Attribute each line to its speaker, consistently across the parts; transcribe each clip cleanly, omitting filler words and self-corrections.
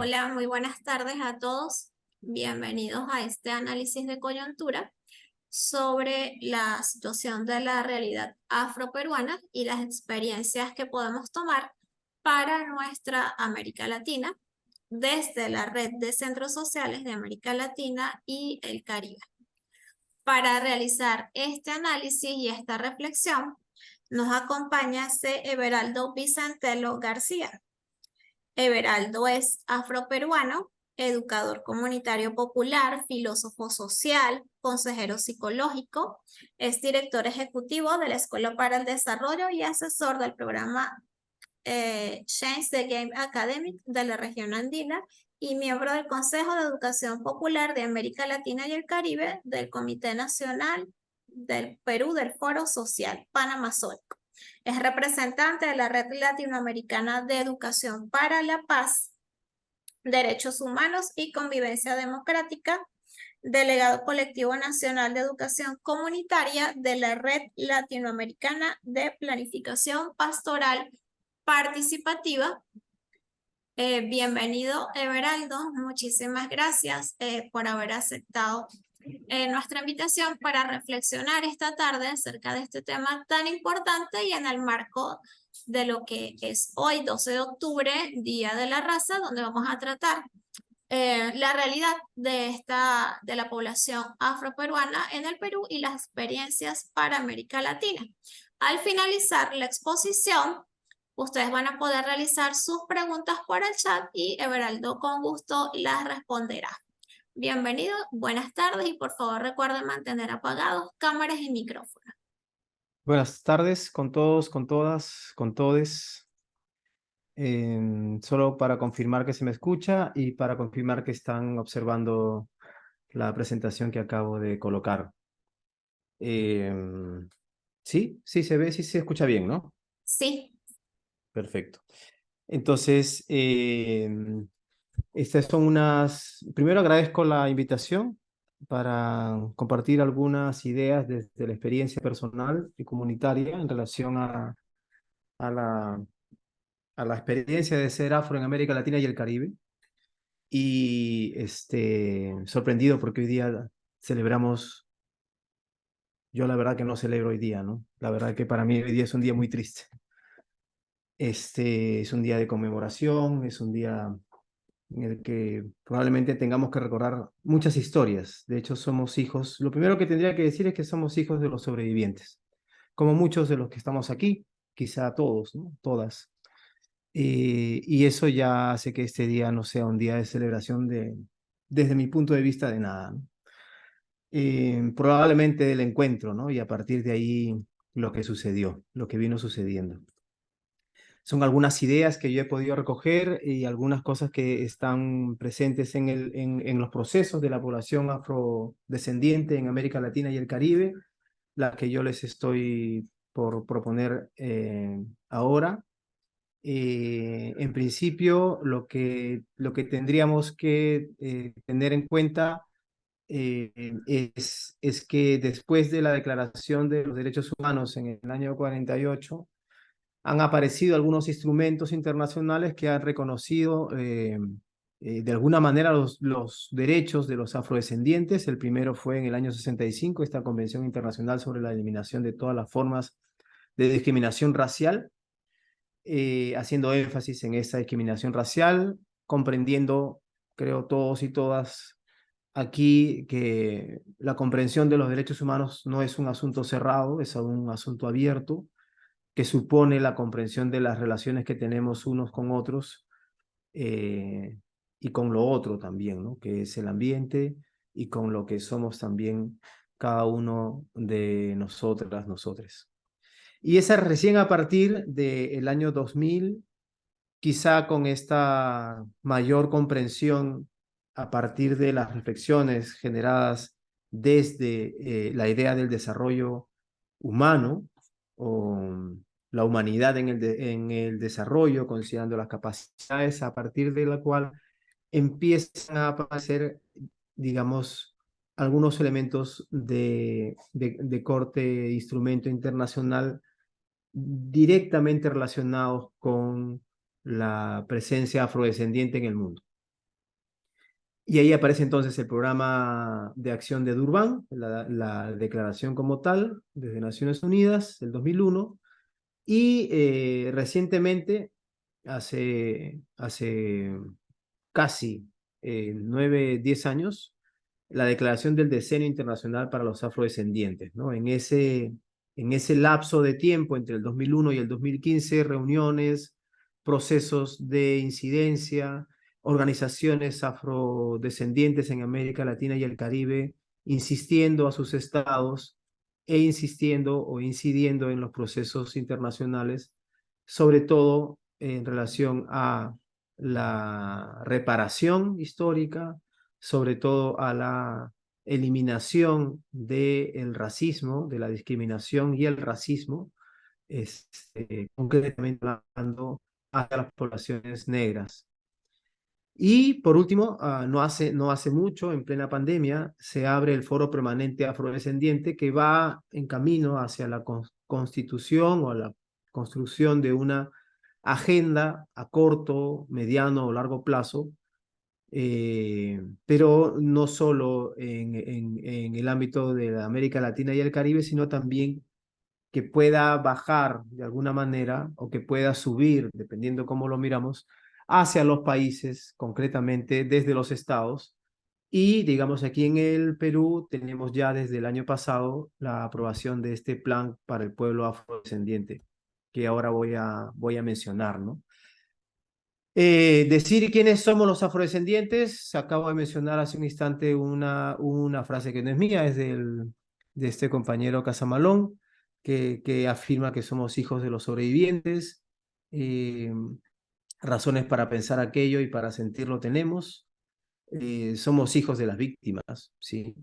Speaker 1: Hola, muy buenas tardes a todos. Bienvenidos a este análisis de coyuntura sobre la situación de la realidad afroperuana y las experiencias que podemos tomar para nuestra América Latina desde la red de centros sociales de América Latina y el Caribe. Para realizar este análisis y esta reflexión, nos acompaña C. Everaldo Vicentelo García. Everaldo es afroperuano, educador comunitario popular, filósofo social, consejero psicológico, es director ejecutivo de la Escuela para el Desarrollo y asesor del programa Change the Game Academic de la región andina y miembro del Consejo de Educación Popular de América Latina y el Caribe del Comité Nacional del Perú del Foro Social Panamazónico. Es representante de la Red Latinoamericana de Educación para la Paz, Derechos Humanos y Convivencia Democrática, delegado colectivo nacional de educación comunitaria de la Red Latinoamericana de Planificación Pastoral Participativa. Bienvenido, Everaldo. Muchísimas gracias por haber aceptado nuestra invitación para reflexionar esta tarde acerca de este tema tan importante y en el marco de lo que es hoy, 12 de octubre, Día de la Raza, donde vamos a tratar la realidad de la población afroperuana en el Perú y las experiencias para América Latina. Al finalizar la exposición, ustedes van a poder realizar sus preguntas por el chat y Everaldo con gusto las responderá. Bienvenido, buenas tardes y por favor recuerden mantener apagados cámaras y micrófonos.
Speaker 2: Buenas tardes con todos, con todas, con todes. Solo para confirmar que se me escucha y para confirmar que están observando la presentación que acabo de colocar. Sí, sí se ve, sí se escucha bien, ¿no?
Speaker 1: Sí.
Speaker 2: Perfecto. Entonces, estas son unas... Primero agradezco la invitación para compartir algunas ideas desde la experiencia personal y comunitaria en relación a la experiencia de ser afro en América Latina y el Caribe. Y sorprendido porque hoy día celebramos, yo la verdad que no celebro hoy día, ¿no? La verdad que para mí hoy día es un día muy triste. Es un día de conmemoración, es un día en el que probablemente tengamos que recordar muchas historias. De hecho, somos hijos, lo primero que tendría que decir es que somos hijos de los sobrevivientes, como muchos de los que estamos aquí, quizá todos, ¿no? Todas. Y eso ya hace que este día no sea un día de celebración desde mi punto de vista, de nada, ¿no? Probablemente del encuentro, ¿no? Y a partir de ahí lo que sucedió, lo que vino sucediendo. Son algunas ideas que yo he podido recoger y algunas cosas que están presentes en los procesos de la población afrodescendiente en América Latina y el Caribe, las que yo les estoy por proponer ahora. En principio, lo que tendríamos que tener en cuenta es que después de la Declaración de los Derechos Humanos en el año 48, han aparecido algunos instrumentos internacionales que han reconocido de alguna manera los derechos de los afrodescendientes. El primero fue en el año 65, esta Convención Internacional sobre la Eliminación de todas las formas de discriminación racial, haciendo énfasis en esa discriminación racial, comprendiendo, creo todos y todas aquí, que la comprensión de los derechos humanos no es un asunto cerrado, es un asunto abierto, que supone la comprensión de las relaciones que tenemos unos con otros y con lo otro también, ¿no? Que es el ambiente y con lo que somos también cada uno de nosotras, nosotres. Y esa recién a partir del año 2000, quizá con esta mayor comprensión a partir de las reflexiones generadas desde la idea del desarrollo humano o la humanidad en el desarrollo, considerando las capacidades, a partir de la cual empiezan a aparecer, digamos, algunos elementos de corte instrumento internacional directamente relacionados con la presencia afrodescendiente en el mundo. Y ahí aparece entonces el programa de acción de Durban, la declaración como tal, desde Naciones Unidas, del 2001, y recientemente, hace casi 10 años, la declaración del Decenio Internacional para los Afrodescendientes, ¿no? En ese lapso de tiempo, entre el 2001 y el 2015, reuniones, procesos de incidencia, organizaciones afrodescendientes en América Latina y el Caribe, insistiendo a sus estados insistiendo o incidiendo en los procesos internacionales, sobre todo en relación a la reparación histórica, sobre todo a la eliminación del racismo, de la discriminación y el racismo, concretamente hablando hacia las poblaciones negras. Y por último, no hace mucho, en plena pandemia, se abre el Foro Permanente Afrodescendiente que va en camino hacia la constitución o la construcción de una agenda a corto, mediano o largo plazo, pero no solo en el ámbito de la América Latina y el Caribe, sino también que pueda bajar de alguna manera o que pueda subir, dependiendo cómo lo miramos, hacia los países, concretamente desde los estados. Y digamos, aquí en el Perú tenemos ya desde el año pasado la aprobación de este plan para el pueblo afrodescendiente, que ahora voy a mencionar, ¿no? Decir quiénes somos los afrodescendientes, acabo de mencionar hace un instante una frase que no es mía, es de este compañero Casamalón, que afirma que somos hijos de los sobrevivientes, eh, razones para pensar aquello y para sentirlo tenemos, somos hijos de las víctimas, ¿sí?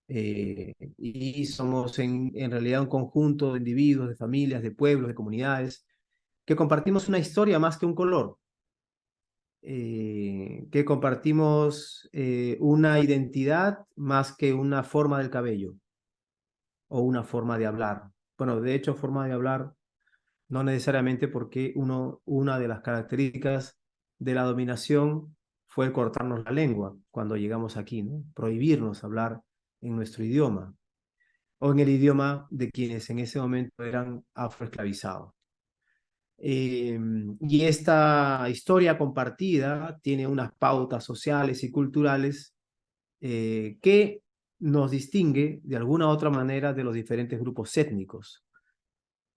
Speaker 2: Y somos en realidad un conjunto de individuos, de familias, de pueblos, de comunidades, que compartimos una historia más que un color, que compartimos una identidad más que una forma del cabello o una forma de hablar. Bueno, de hecho, forma de hablar no necesariamente, porque una de las características de la dominación fue el cortarnos la lengua cuando llegamos aquí, ¿no? Prohibirnos hablar en nuestro idioma o en el idioma de quienes en ese momento eran afroesclavizados. Y esta historia compartida tiene unas pautas sociales y culturales que nos distingue de alguna u otra manera de los diferentes grupos étnicos.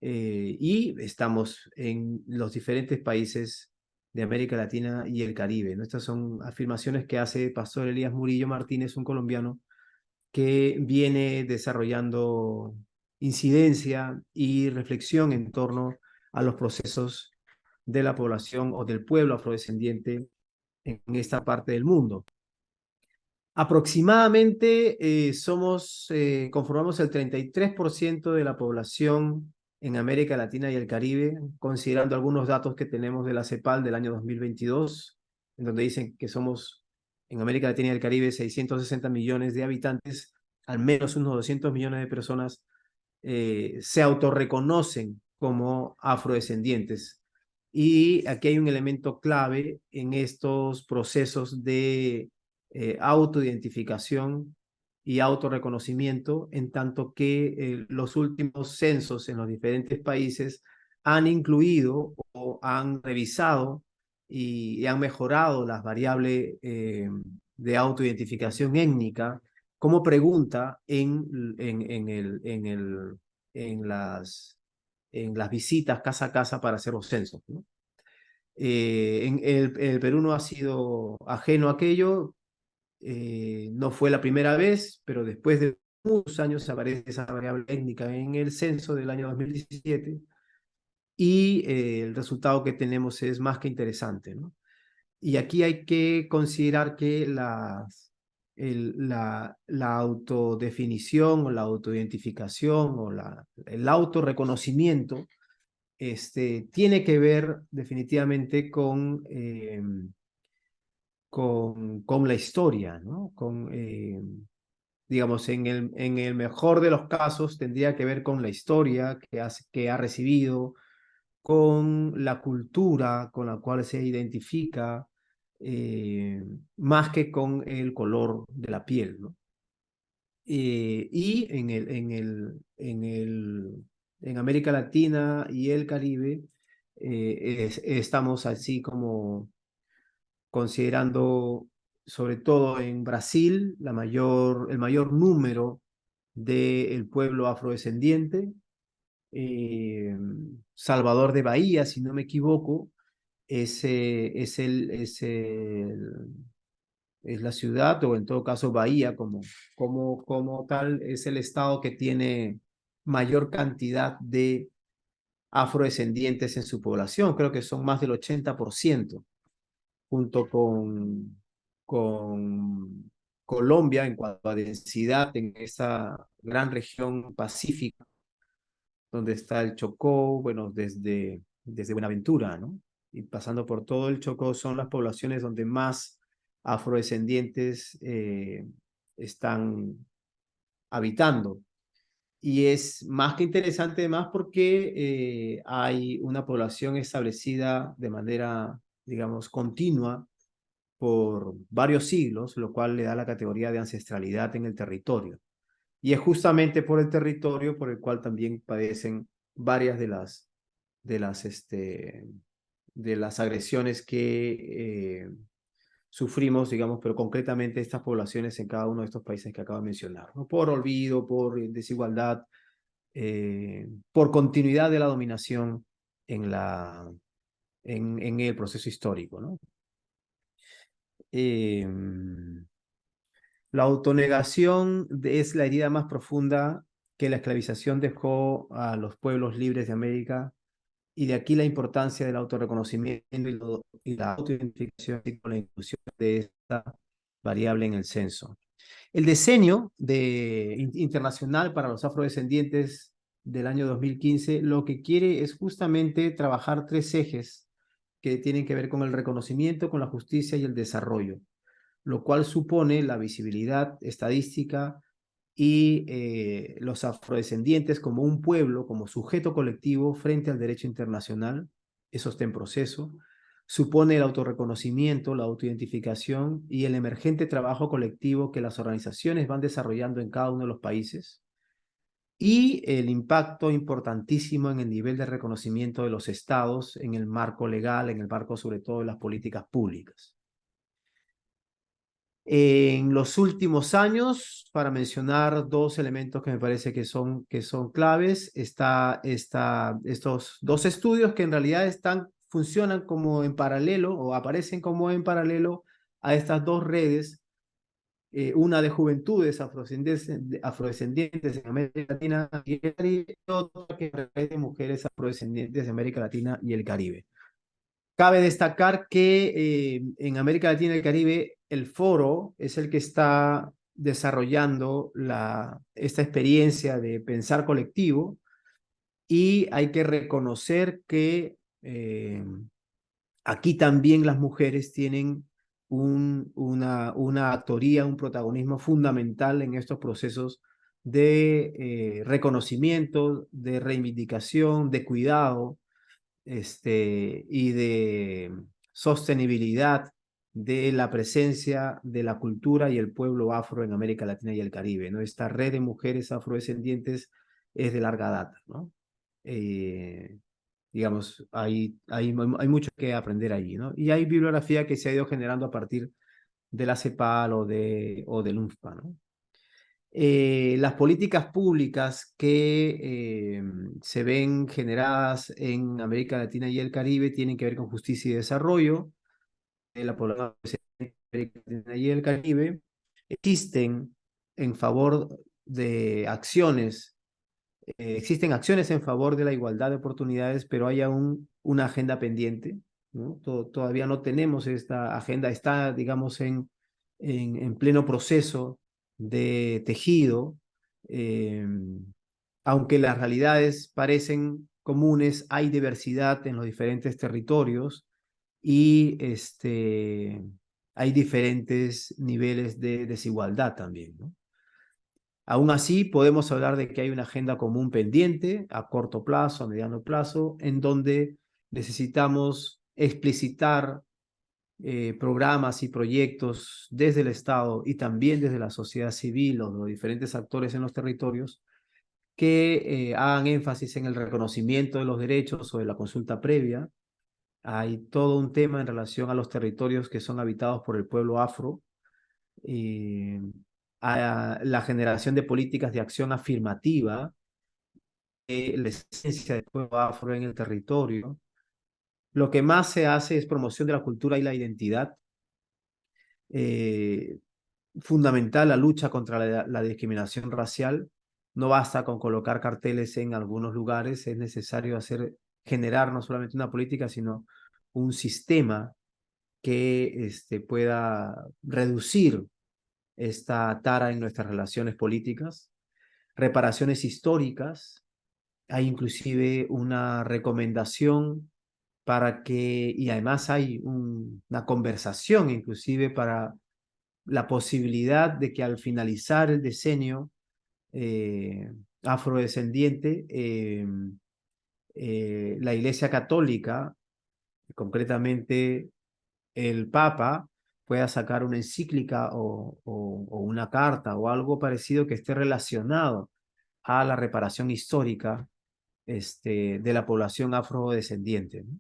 Speaker 2: Y estamos en los diferentes países de América Latina y el Caribe, ¿no? Estas son afirmaciones que hace Pastor Elías Murillo Martínez, un colombiano que viene desarrollando incidencia y reflexión en torno a los procesos de la población o del pueblo afrodescendiente en esta parte del mundo. Aproximadamente conformamos el 33% de la población en América Latina y el Caribe, considerando algunos datos que tenemos de la CEPAL del año 2022, en donde dicen que somos en América Latina y el Caribe 660 millones de habitantes, al menos unos 200 millones de personas se autorreconocen como afrodescendientes. Y aquí hay un elemento clave en estos procesos de autoidentificación y autorreconocimiento, en tanto que los últimos censos en los diferentes países han incluido o han revisado y han mejorado las variables de autoidentificación étnica como pregunta en las visitas casa a casa para hacer los censos, ¿no? El Perú no ha sido ajeno a aquello, no fue la primera vez, pero después de muchos años aparece esa variable étnica en el censo del año 2017 y el resultado que tenemos es más que interesante, ¿no? Y aquí hay que considerar que la autodefinición o la autoidentificación o el autorreconocimiento tiene que ver definitivamente con la historia, ¿no? Digamos, en el mejor de los casos tendría que ver con la historia que ha recibido, con la cultura con la cual se identifica, más que con el color de la piel, ¿no? Y en América Latina y el Caribe estamos así como considerando, sobre todo en Brasil, el mayor número del pueblo afrodescendiente, eh, Salvador de Bahía, si no me equivoco, es la ciudad, o en todo caso Bahía como tal, es el estado que tiene mayor cantidad de afrodescendientes en su población. Creo que son más del 80%, junto con Colombia en cuanto a densidad en esa gran región pacífica, donde está el Chocó, bueno, desde Buenaventura, ¿no? Y pasando por todo el Chocó son las poblaciones donde más afrodescendientes están habitando. Y es más que interesante además porque hay una población establecida de manera, digamos, continua por varios siglos, lo cual le da la categoría de ancestralidad en el territorio. Y es justamente por el territorio por el cual también padecen varias de las, este, de las agresiones que sufrimos, digamos, pero concretamente estas poblaciones en cada uno de estos países que acabo de mencionar, ¿no? Por olvido, por desigualdad, por continuidad de la dominación en el proceso histórico, ¿no? Eh, la autonegación es la herida más profunda que la esclavización dejó a los pueblos libres de América, y de aquí la importancia del autorreconocimiento y la autoidentificación con la inclusión de esta variable en el censo. El diseño internacional para los afrodescendientes del año 2015 lo que quiere es justamente trabajar tres ejes que tienen que ver con el reconocimiento, con la justicia y el desarrollo, lo cual supone la visibilidad estadística y los afrodescendientes como un pueblo, como sujeto colectivo frente al derecho internacional. Eso está en proceso. Supone el autorreconocimiento, la autoidentificación y el emergente trabajo colectivo que las organizaciones van desarrollando en cada uno de los países, y el impacto importantísimo en el nivel de reconocimiento de los estados en el marco legal, en el marco sobre todo de las políticas públicas. En los últimos años, para mencionar dos elementos que me parece que son claves, estos dos estudios que en realidad funcionan como en paralelo o aparecen como en paralelo a estas dos redes, una de juventudes afrodescendientes en América Latina y el Caribe, y otra que es de mujeres afrodescendientes de América Latina y el Caribe. Cabe destacar que en América Latina y el Caribe el foro es el que está desarrollando esta experiencia de pensar colectivo, y hay que reconocer que aquí también las mujeres tienen una actoría, un protagonismo fundamental en estos procesos de reconocimiento, de reivindicación, de cuidado, y de sostenibilidad de la presencia de la cultura y el pueblo afro en América Latina y el Caribe, ¿no? Esta red de mujeres afrodescendientes es de larga data, ¿no? Digamos, hay mucho que aprender allí, ¿no? Y hay bibliografía que se ha ido generando a partir de la CEPAL o del UNFPA, ¿no? Las políticas públicas que se ven generadas en América Latina y el Caribe tienen que ver con justicia y desarrollo. La población de América Latina y el Caribe existen en favor de acciones, existen acciones en favor de la igualdad de oportunidades, pero hay aún una agenda pendiente, ¿no? Todavía no tenemos esta agenda, está, digamos, en pleno proceso de tejido, eh, aunque las realidades parecen comunes, hay diversidad en los diferentes territorios y hay diferentes niveles de desigualdad también, ¿no? Aún así, podemos hablar de que hay una agenda común pendiente a corto plazo, a mediano plazo, en donde necesitamos explicitar programas y proyectos desde el Estado y también desde la sociedad civil o los diferentes actores en los territorios que hagan énfasis en el reconocimiento de los derechos o de la consulta previa. Hay todo un tema en relación a los territorios que son habitados por el pueblo afro, eh, a la generación de políticas de acción afirmativa, la esencia del pueblo afro en el territorio. Lo que más se hace es promoción de la cultura y la identidad. Eh, Fundamental la lucha contra la discriminación racial. No basta con colocar carteles en algunos lugares, es necesario generar no solamente una política, sino un sistema que pueda reducir esta tara en nuestras relaciones políticas. Reparaciones históricas, hay inclusive una recomendación para que, y además hay una conversación inclusive para la posibilidad de que al finalizar el decenio afrodescendiente, la Iglesia Católica, concretamente el Papa, pueda sacar una encíclica o una carta o algo parecido que esté relacionado a la reparación histórica de la población afrodescendiente, ¿no?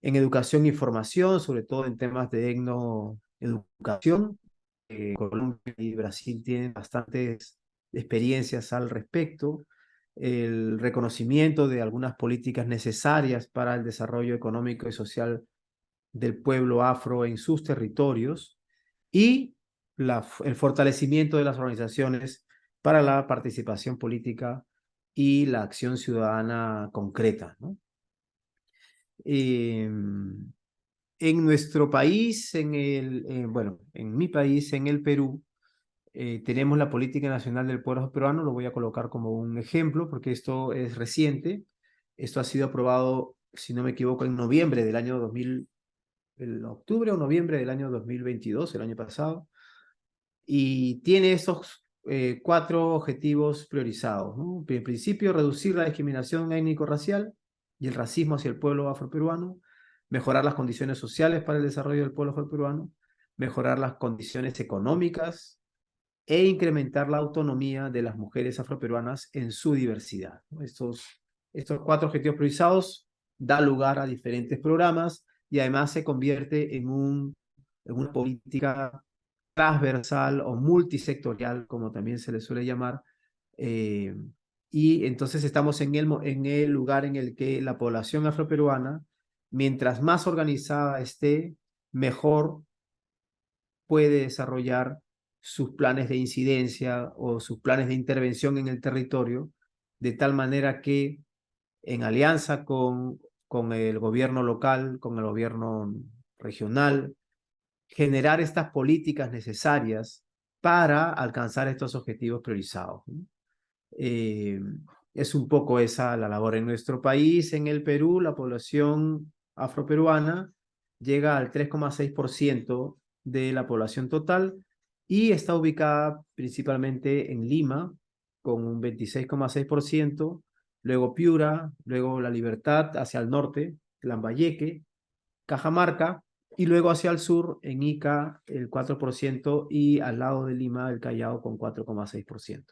Speaker 2: En educación y formación, sobre todo en temas de etnoeducación, Colombia y Brasil tienen bastantes experiencias al respecto. El reconocimiento de algunas políticas necesarias para el desarrollo económico y social del pueblo afro en sus territorios y el fortalecimiento de las organizaciones para la participación política y la acción ciudadana concreta, ¿no? En nuestro país, bueno, en mi país, en el Perú, tenemos la Política Nacional del Pueblo Peruano, lo voy a colocar como un ejemplo porque esto es reciente. Esto ha sido aprobado, si no me equivoco, en noviembre del año 2000, en octubre o noviembre del año 2022, el año pasado, y tiene estos 4 objetivos priorizados, ¿no? En principio, reducir la discriminación étnico-racial y el racismo hacia el pueblo afroperuano, mejorar las condiciones sociales para el desarrollo del pueblo afroperuano, mejorar las condiciones económicas e incrementar la autonomía de las mujeres afroperuanas en su diversidad, ¿no? Estos 4 objetivos priorizados dan lugar a diferentes programas y además se convierte en una política transversal o multisectorial, como también se le suele llamar, eh, y entonces estamos en el lugar en el que la población afroperuana, mientras más organizada esté, mejor puede desarrollar sus planes de incidencia o sus planes de intervención en el territorio, de tal manera que en alianza con el gobierno local, con el gobierno regional, generar estas políticas necesarias para alcanzar estos objetivos priorizados, ¿no? Eh, es un poco esa la labor en nuestro país. En el Perú, la población afroperuana llega al 3,6% de la población total y está ubicada principalmente en Lima, con un 26,6%, luego Piura, luego La Libertad hacia el norte, Lambayeque, Cajamarca, y luego hacia el sur, en Ica, el 4%, y al lado de Lima, el Callao, con 4,6%.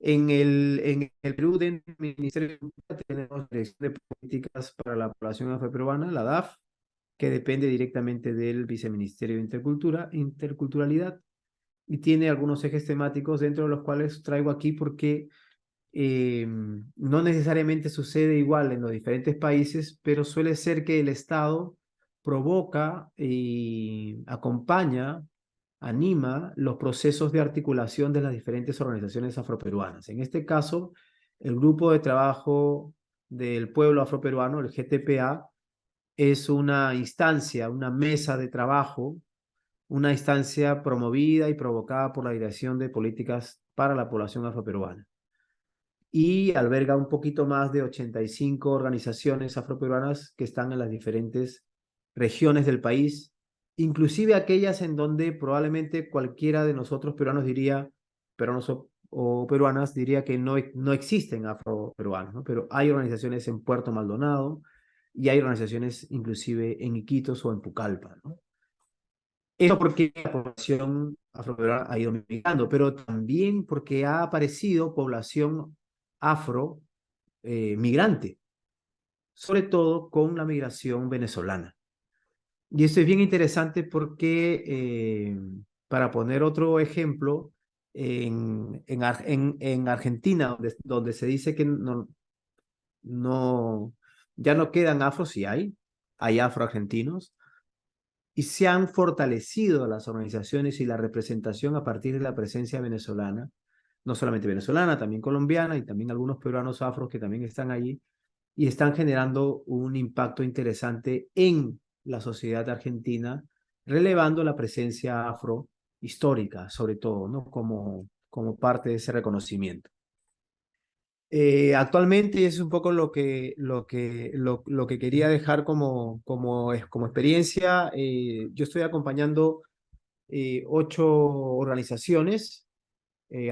Speaker 2: En el Perú, dentro del Ministerio de Cultura, tenemos la Dirección de Políticas para la Población Afroperuana, la DAF, que depende directamente del Viceministerio de Interculturalidad, y tiene algunos ejes temáticos dentro de los cuales traigo aquí porque no necesariamente sucede igual en los diferentes países, pero suele ser que el Estado provoca y acompaña, anima los procesos de articulación de las diferentes organizaciones afroperuanas. En este caso, el Grupo de Trabajo del Pueblo Afroperuano, el GTPA, es una instancia, una mesa de trabajo, una instancia promovida y provocada por la Dirección de Políticas para la Población Afroperuana, y alberga un poquito más de 85 organizaciones afroperuanas que están en las diferentes regiones del país, inclusive aquellas en donde probablemente cualquiera de nosotros peruanos diría, peruanos o peruanas diría que no existen afroperuanos, ¿no? Pero hay organizaciones en Puerto Maldonado, y hay organizaciones inclusive en Iquitos o en Pucallpa, ¿no? Eso porque la población afroperuana ha ido migrando, pero también porque ha aparecido población afro migrante, sobre todo con la migración venezolana. Y esto es bien interesante porque, para poner otro ejemplo, en Argentina, donde se dice que ya no quedan afros, sí hay afroargentinos, y se han fortalecido las organizaciones y la representación a partir de la presencia venezolana, no solamente venezolana, también colombiana y también algunos peruanos afros que también están allí y están generando un impacto interesante en la sociedad argentina, relevando la presencia afro histórica, sobre todo, ¿no? Como parte de ese reconocimiento. Actualmente es un poco lo que quería dejar como experiencia. Yo estoy acompañando 8 organizaciones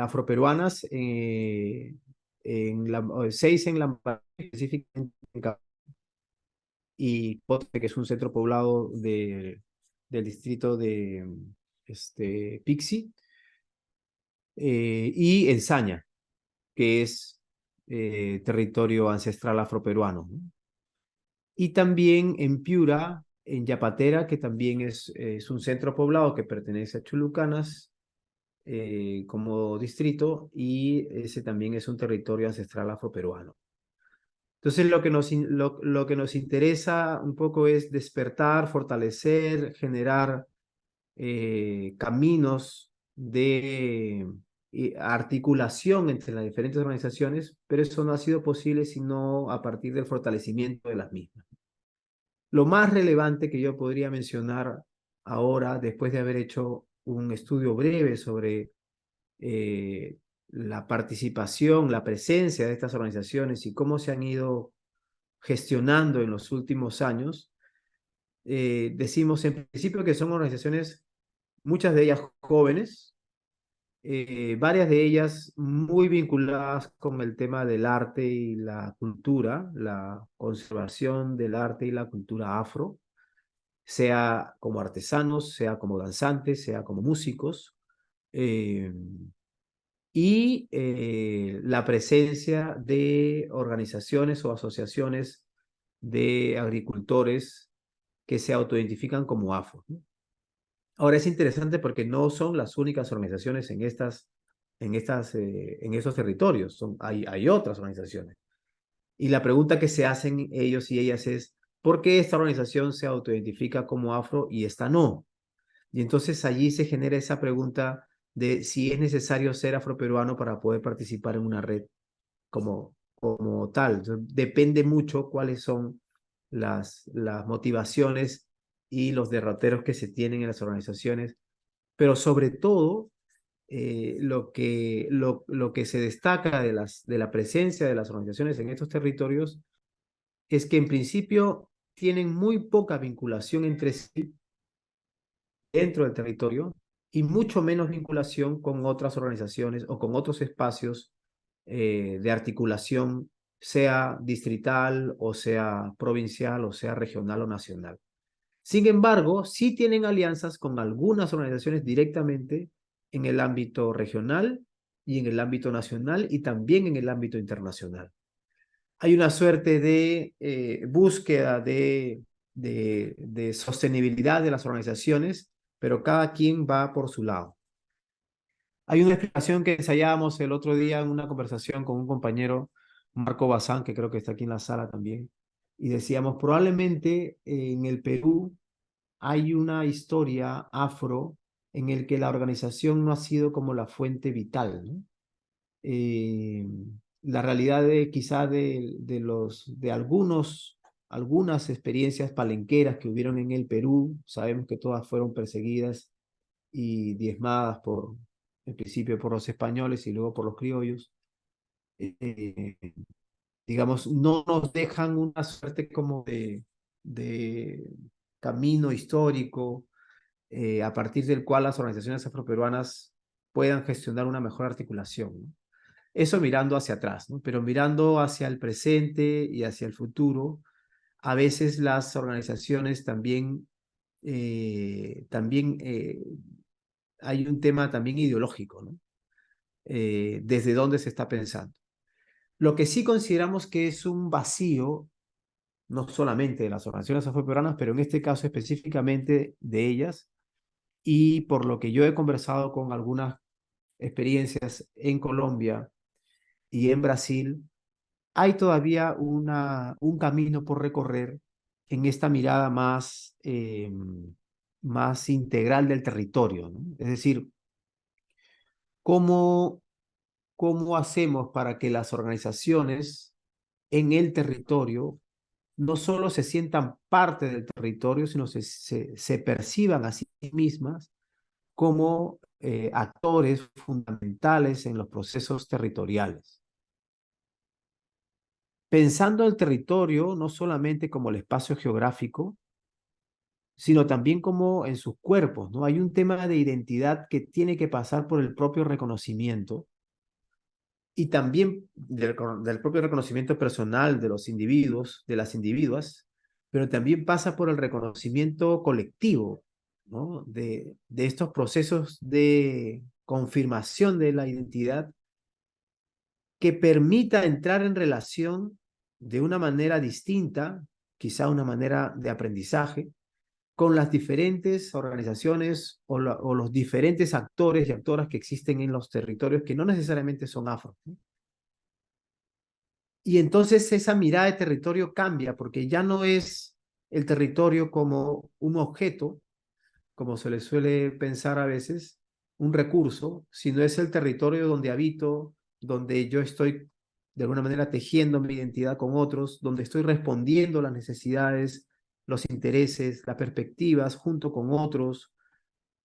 Speaker 2: afroperuanas, 6 en Lambaréque, específicamente en y Pote, que es un centro poblado del distrito de Pixi, y Ensaña, que es territorio ancestral afroperuano, ¿no? Y también en Piura, en Yapatera, que también es un centro poblado que pertenece a Chulucanas como distrito, y ese también es un territorio ancestral afroperuano. Entonces, lo que nos interesa un poco es despertar, fortalecer, generar caminos de articulación entre las diferentes organizaciones, pero eso no ha sido posible sino a partir del fortalecimiento de las mismas. Lo más relevante que yo podría mencionar ahora, después de haber hecho un estudio breve sobre la participación, la presencia de estas organizaciones y cómo se han ido gestionando en los últimos años, decimos en principio que son organizaciones, muchas de ellas jóvenes, varias de ellas muy vinculadas con el tema del arte y la cultura, la conservación del arte y la cultura afro, sea como artesanos, sea como danzantes, sea como músicos, y la presencia de organizaciones o asociaciones de agricultores que se autoidentifican como afro, ¿no? Ahora es interesante porque no son las únicas organizaciones en esos territorios, hay otras organizaciones. Y la pregunta que se hacen ellos y ellas es, ¿por qué esta organización se autoidentifica como afro y esta no? Y entonces allí se genera esa pregunta de si es necesario ser afroperuano para poder participar en una red como tal. Entonces, depende mucho cuáles son las motivaciones y los derroteros que se tienen en las organizaciones, pero sobre todo lo que se destaca de la presencia de las organizaciones en estos territorios es que en principio tienen muy poca vinculación entre sí dentro del territorio y mucho menos vinculación con otras organizaciones o con otros espacios de articulación, sea distrital o sea provincial o sea regional o nacional. Sin embargo, sí tienen alianzas con algunas organizaciones directamente en el ámbito regional y en el ámbito nacional y también en el ámbito internacional. Hay una suerte de búsqueda de sostenibilidad de las organizaciones, pero cada quien va por su lado. Hay una explicación que ensayábamos el otro día en una conversación con un compañero, Marco Bazán, que creo que está aquí en la sala también, y decíamos, probablemente en el Perú hay una historia afro en el que la organización no ha sido como la fuente vital, ¿no? eh, la realidad quizá de algunas experiencias palenqueras que hubieron en el Perú, sabemos que todas fueron perseguidas y diezmadas en principio por los españoles y luego por los criollos, eh, digamos, no nos dejan una suerte como de camino histórico a partir del cual las organizaciones afroperuanas puedan gestionar una mejor articulación, ¿no? Eso mirando hacia atrás, ¿no? Pero mirando hacia el presente y hacia el futuro, a veces las organizaciones también, hay un tema también ideológico, ¿no? Desde dónde se está pensando. Lo que sí consideramos que es un vacío, no solamente de las organizaciones afroperuanas, pero en este caso específicamente de ellas, y por lo que yo he conversado con algunas experiencias en Colombia y en Brasil, hay todavía un camino por recorrer en esta mirada más integral del territorio, ¿no? Es decir, ¿cómo, cómo hacemos para que las organizaciones en el territorio no solo se sientan parte del territorio, sino se perciban a sí mismas como actores fundamentales en los procesos territoriales? Pensando el territorio no solamente como el espacio geográfico, sino también como en sus cuerpos, ¿no? Hay un tema de identidad que tiene que pasar por el propio reconocimiento y también del propio reconocimiento personal de los individuos, de las individuas, pero también pasa por el reconocimiento colectivo, ¿no? De estos procesos de confirmación de la identidad que permita entrar en relación de una manera distinta, quizá una manera de aprendizaje, con las diferentes organizaciones o los diferentes actores y actoras que existen en los territorios que no necesariamente son afro, ¿no? Y entonces esa mirada de territorio cambia porque ya no es el territorio como un objeto, como se le suele pensar a veces, un recurso, sino es el territorio donde habito, donde yo estoy de alguna manera tejiendo mi identidad con otros, donde estoy respondiendo las necesidades, los intereses, las perspectivas junto con otros.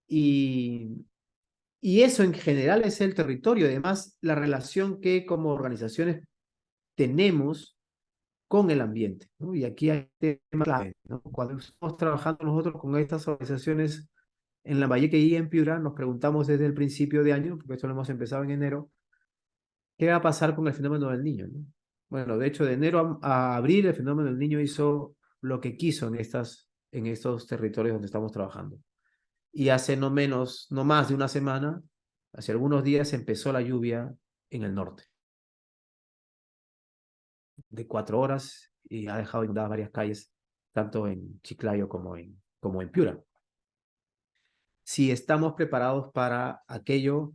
Speaker 2: Y, y eso en general es el territorio. Además, la relación que como organizaciones tenemos con el ambiente, ¿no? Y aquí hay temas clave, ¿no? Cuando estamos trabajando nosotros con estas organizaciones en Lambayeque y en Piura, nos preguntamos desde el principio de año, porque esto lo hemos empezado en enero, ¿qué va a pasar con el fenómeno del niño, ¿no? Bueno, de hecho, de enero a abril, el fenómeno del niño hizo lo que quiso en estos territorios donde estamos trabajando. Y hace no más de una semana, hace algunos días, empezó la lluvia en el norte, de 4 horas, y ha dejado inundadas varias calles, tanto en Chiclayo como en Piura. Si estamos preparados para aquello,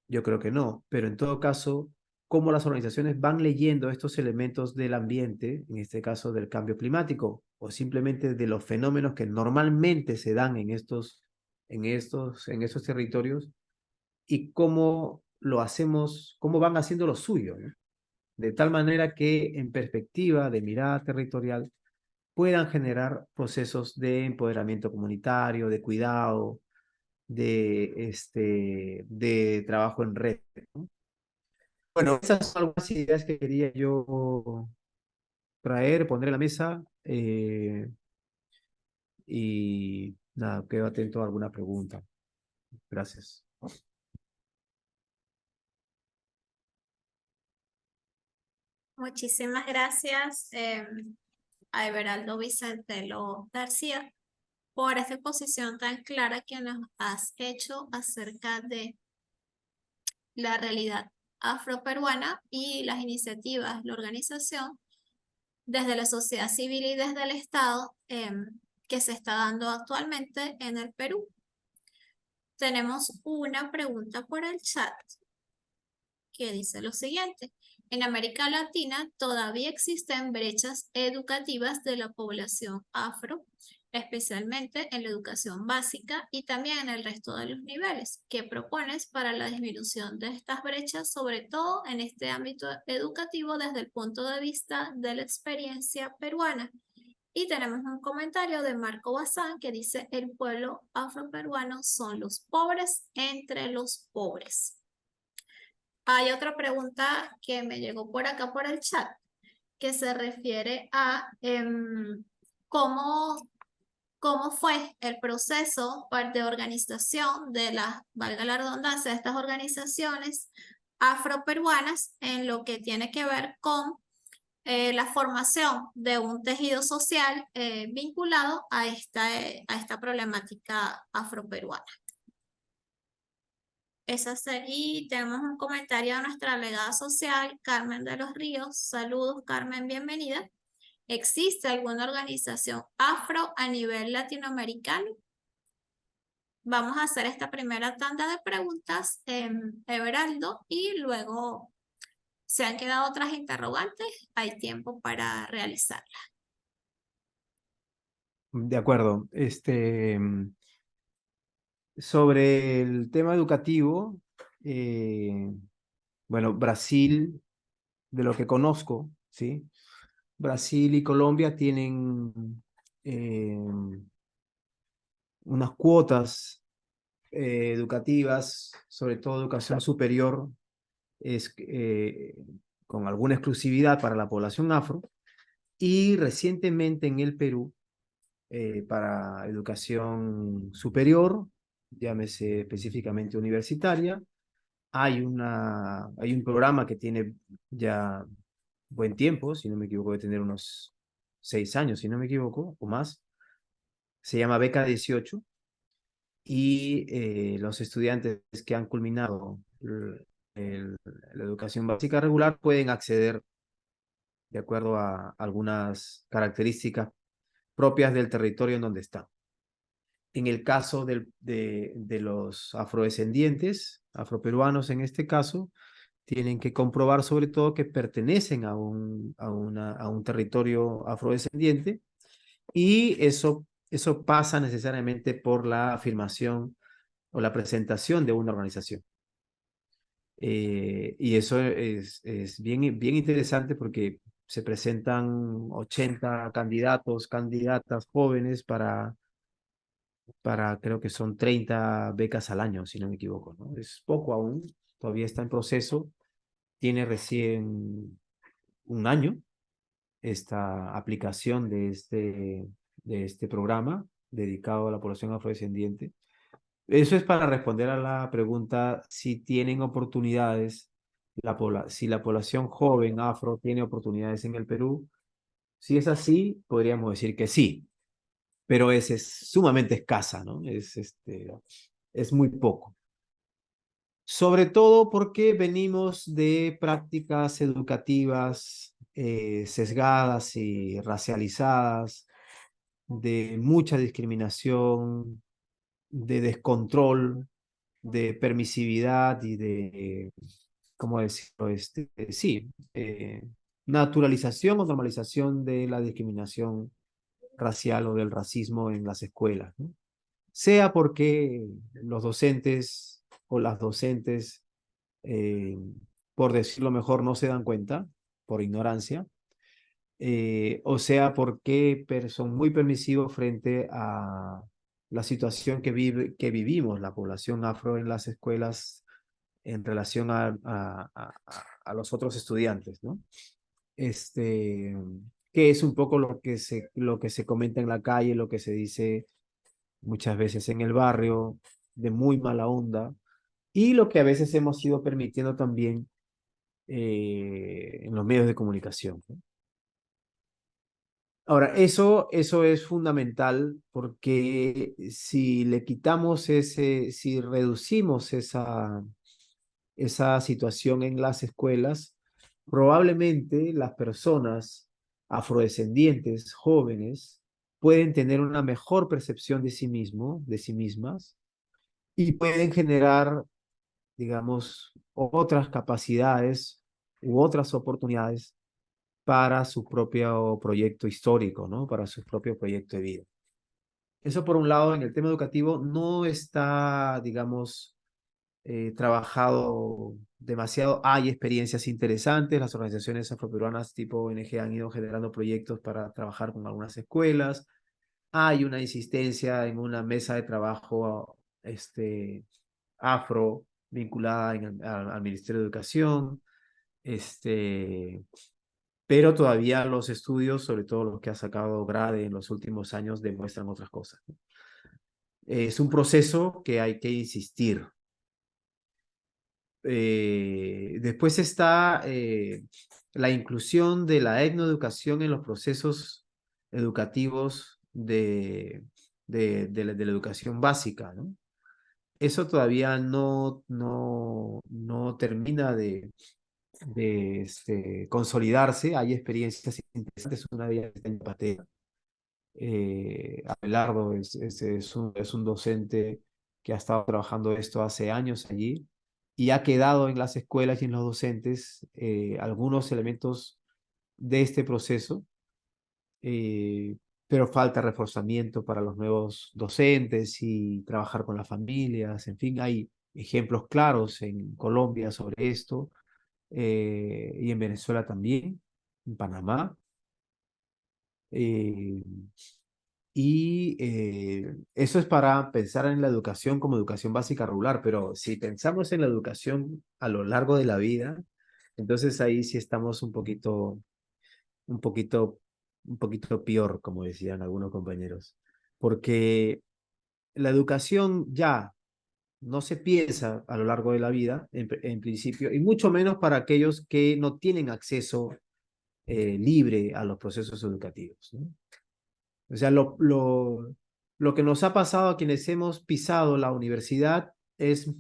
Speaker 2: yo creo que no, pero en todo caso, cómo las organizaciones van leyendo estos elementos del ambiente, en este caso del cambio climático, o simplemente de los fenómenos que normalmente se dan en estos territorios, y cómo lo hacemos, cómo van haciendo lo suyo, ¿no? De tal manera que en perspectiva de mirada territorial puedan generar procesos de empoderamiento comunitario, de cuidado, de trabajo en red, ¿no? Bueno, esas son algunas ideas que quería yo traer, poner en la mesa, y nada, quedo atento a alguna pregunta. Gracias.
Speaker 1: Muchísimas gracias, a Everaldo Vicentelo García, por esta exposición tan clara que nos has hecho acerca de la realidad afroperuana y las iniciativas, la organización desde la sociedad civil y desde el Estado, que se está dando actualmente en el Perú. Tenemos una pregunta por el chat que dice lo siguiente: en América Latina todavía existen brechas educativas de la población afro, especialmente en la educación básica y también en el resto de los niveles. ¿Qué propones para la disminución de estas brechas, sobre todo en este ámbito educativo desde el punto de vista de la experiencia peruana? Y tenemos un comentario de Marco Bazán que dice: el pueblo afroperuano son los pobres entre los pobres. Hay otra pregunta que me llegó por acá por el chat que se refiere a cómo, cómo fue el proceso de organización de las, valga la redundancia, de estas organizaciones afroperuanas en lo que tiene que ver con la formación de un tejido social vinculado a esta problemática afroperuana. Y tenemos un comentario de nuestra delegada social, Carmen de los Ríos. Saludos, Carmen, bienvenida. ¿Existe alguna organización afro a nivel latinoamericano? Vamos a hacer esta primera tanda de preguntas, Everaldo, y luego, si han quedado otras interrogantes, hay tiempo para realizarlas.
Speaker 2: De acuerdo. Sobre el tema educativo, bueno, Brasil, de lo que conozco, ¿sí? Brasil y Colombia tienen unas cuotas educativas, sobre todo educación superior, con alguna exclusividad para la población afro, y recientemente en el Perú, para educación superior, llámese específicamente universitaria, hay un programa que tiene ya buen tiempo, si no me equivoco, de tener unos 6 años, si no me equivoco, o más. Se llama Beca 18, y los estudiantes que han culminado la educación básica regular pueden acceder de acuerdo a algunas características propias del territorio en donde están. En el caso de los afrodescendientes, afroperuanos en este caso, tienen que comprobar sobre todo que pertenecen a un territorio afrodescendiente, y eso pasa necesariamente por la afirmación o la presentación de una organización. Y eso es bien interesante porque se presentan 80 candidatos, candidatas jóvenes creo que son 30 becas al año, si no me equivoco, ¿no? Es poco aún, todavía está en proceso, tiene recién un año esta aplicación de este programa dedicado a la población afrodescendiente. Eso es para responder a la pregunta si tienen oportunidades, si la población joven afro tiene oportunidades en el Perú. Si es así, podríamos decir que sí, pero es sumamente escasa, ¿no? Es muy poco. Sobre todo porque venimos de prácticas educativas sesgadas y racializadas, de mucha discriminación, de descontrol, de permisividad y de, ¿cómo decirlo? Sí, naturalización o normalización de la discriminación racial o del racismo en las escuelas, ¿no? Sea porque los docentes o las docentes, eh, por decirlo mejor, no se dan cuenta, por ignorancia, o sea porque son muy permisivos frente a la situación que vivimos la población afro en las escuelas en relación a los otros estudiantes, ¿no? Que es un poco lo que se comenta en la calle, lo que se dice muchas veces en el barrio, de muy mala onda, y lo que a veces hemos ido permitiendo también en los medios de comunicación, ¿no? Ahora, eso es fundamental porque si le quitamos si reducimos esa situación en las escuelas, probablemente las personas afrodescendientes jóvenes pueden tener una mejor percepción de sí mismas, y pueden generar, digamos, otras capacidades u otras oportunidades para su propio proyecto histórico, ¿no? Para su propio proyecto de vida. Eso por un lado, en el tema educativo no está, digamos, trabajado demasiado. Hay experiencias interesantes, las organizaciones afroperuanas tipo ONG han ido generando proyectos para trabajar con algunas escuelas. Hay una insistencia en una mesa de trabajo afro vinculada al Ministerio de Educación. Pero todavía los estudios, sobre todo los que ha sacado Grade en los últimos años, demuestran otras cosas. Es un proceso que hay que insistir. Después está la inclusión de la etnoeducación en los procesos educativos de la educación básica, ¿no? Eso todavía no termina de consolidarse. Hay experiencias interesantes. Una de ellas está en Patea. Abelardo es un docente que ha estado trabajando esto hace años allí y ha quedado en las escuelas y en los docentes algunos elementos de este proceso, eh, pero falta reforzamiento para los nuevos docentes y trabajar con las familias. En fin, hay ejemplos claros en Colombia sobre esto, y en Venezuela también, en Panamá. Eh, Eso es para pensar en la educación como educación básica regular, pero si pensamos en la educación a lo largo de la vida, entonces ahí sí estamos un poquito, un poquito peor, como decían algunos compañeros, porque la educación ya no se piensa a lo largo de la vida, en principio, y mucho menos para aquellos que no tienen acceso libre a los procesos educativos, ¿no? O sea, lo que nos ha pasado a quienes hemos pisado la universidad es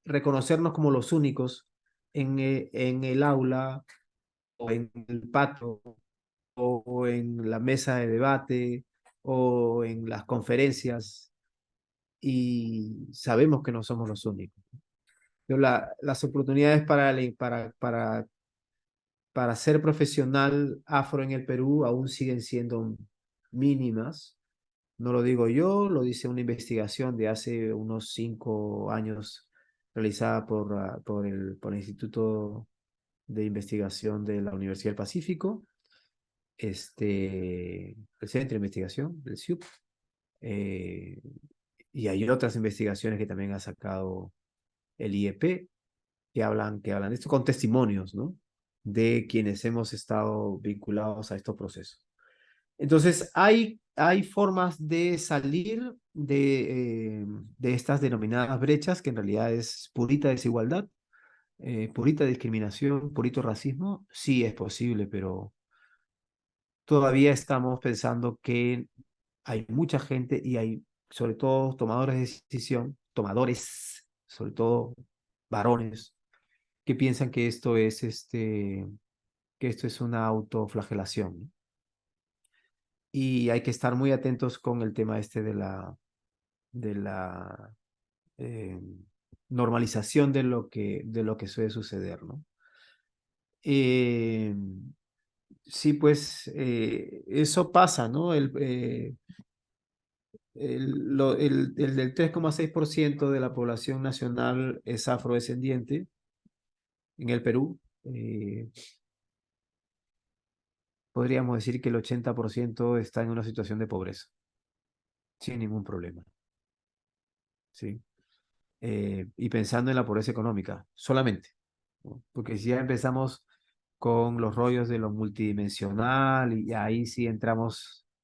Speaker 2: reconocernos como los únicos en el aula o en el patio o en la mesa de debate o en las conferencias, y sabemos que no somos los únicos. Pero las oportunidades para ser profesional afro en el Perú aún siguen siendo mínimas. No lo digo yo, lo dice una investigación de hace unos 5 años realizada por el Instituto de Investigación de la Universidad del Pacífico, el Centro de Investigación del CIUP. eh, y hay otras investigaciones que también ha sacado el IEP que hablan de esto con testimonios, ¿no? De quienes hemos estado vinculados a estos procesos. Entonces, hay formas de salir de estas denominadas brechas, que en realidad es purita desigualdad, purita discriminación, purito racismo. Sí es posible, pero todavía estamos pensando que hay mucha gente y hay sobre todo tomadores de decisión, tomadores, sobre todo varones, que piensan que esto es una autoflagelación, ¿no? Y hay que estar muy atentos con el tema de la eh, normalización de lo que suele suceder, ¿no? Eh, sí, pues eso pasa, ¿no? El del 3,6% de la población nacional es afrodescendiente en el Perú. Podríamos decir que el 80% está en una situación de pobreza, sin ningún problema, ¿sí? Y pensando en la pobreza económica, solamente, ¿no? Porque si ya empezamos con los rollos de lo multidimensional, y ahí sí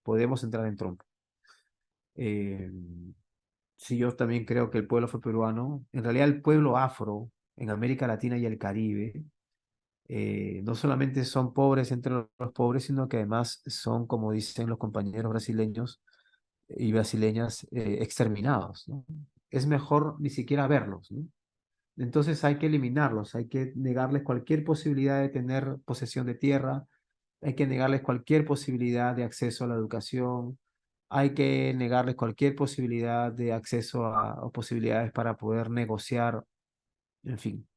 Speaker 2: podemos entrar en trompo. Eh, sí, yo también creo que el pueblo afroperuano, en realidad el pueblo afro en América Latina y el Caribe, no solamente son pobres entre los pobres, sino que además son, como dicen los compañeros brasileños y brasileñas, exterminados, ¿no? Es mejor ni siquiera verlos, ¿no? Entonces hay que eliminarlos, hay que negarles cualquier posibilidad de tener posesión de tierra, hay que negarles cualquier posibilidad de acceso a la educación, hay que negarles cualquier posibilidad de acceso o posibilidades para poder negociar, en fin.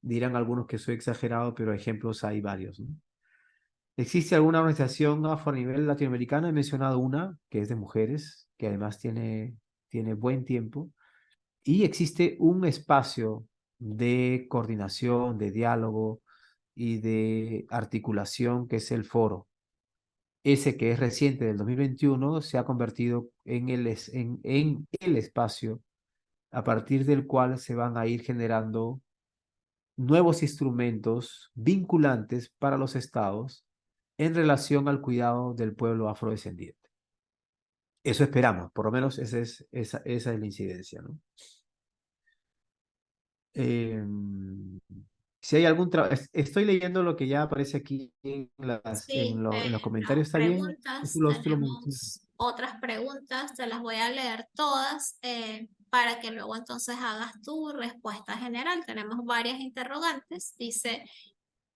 Speaker 2: Dirán algunos que soy exagerado, pero ejemplos hay varios, ¿no? ¿Existe alguna organización afro a nivel latinoamericano? He mencionado una, que es de mujeres, que además tiene buen tiempo. Y existe un espacio de coordinación, de diálogo y de articulación, que es el foro. Ese, que es reciente, del 2021, se ha convertido en el espacio a partir del cual se van a ir generando nuevos instrumentos vinculantes para los estados en relación al cuidado del pueblo afrodescendiente. Eso esperamos, por lo menos esa es la incidencia, ¿no? Si hay algún trabajo, estoy leyendo lo que ya aparece aquí
Speaker 1: Sí,
Speaker 2: en los
Speaker 1: las
Speaker 2: comentarios, ¿está bien?
Speaker 1: preguntas, tenemos otras preguntas, te las voy a leer todas para que luego entonces hagas tu respuesta general. Tenemos varias interrogantes. Dice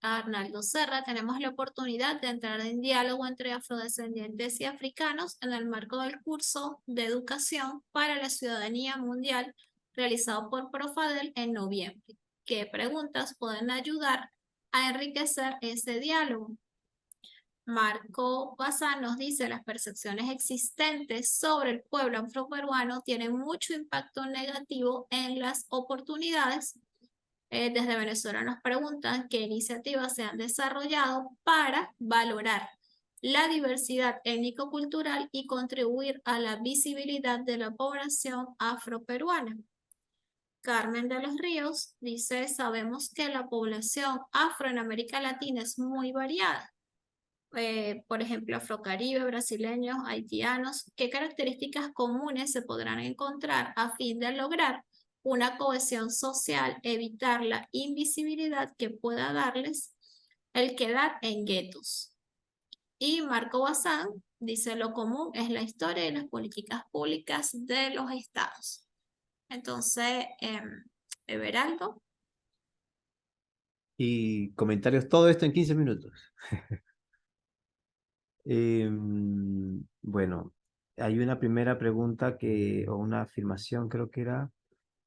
Speaker 1: Arnaldo Serra, tenemos la oportunidad de entrar en diálogo entre afrodescendientes y africanos en el marco del curso de educación para la ciudadanía mundial realizado por Profadel en noviembre. ¿Qué preguntas pueden ayudar a enriquecer ese diálogo? Marco Bazán nos dice, las percepciones existentes sobre el pueblo afroperuano tienen mucho impacto negativo en las oportunidades. Desde Venezuela nos preguntan qué iniciativas se han desarrollado para valorar la diversidad étnico-cultural y contribuir a la visibilidad de la población afroperuana. Carmen de los Ríos dice, sabemos que la población afro en América Latina es muy variada. Por ejemplo, afrocaribe, brasileños, haitianos, ¿qué características comunes se podrán encontrar a fin de lograr una cohesión social, evitar la invisibilidad que pueda darles el quedar en guetos? Y Marco Bazán dice, lo común es la historia y las políticas públicas de los estados. Entonces, Everaldo.
Speaker 2: Y comentarios, todo esto en 15 minutos. Bueno, hay una primera pregunta o una afirmación, creo que era,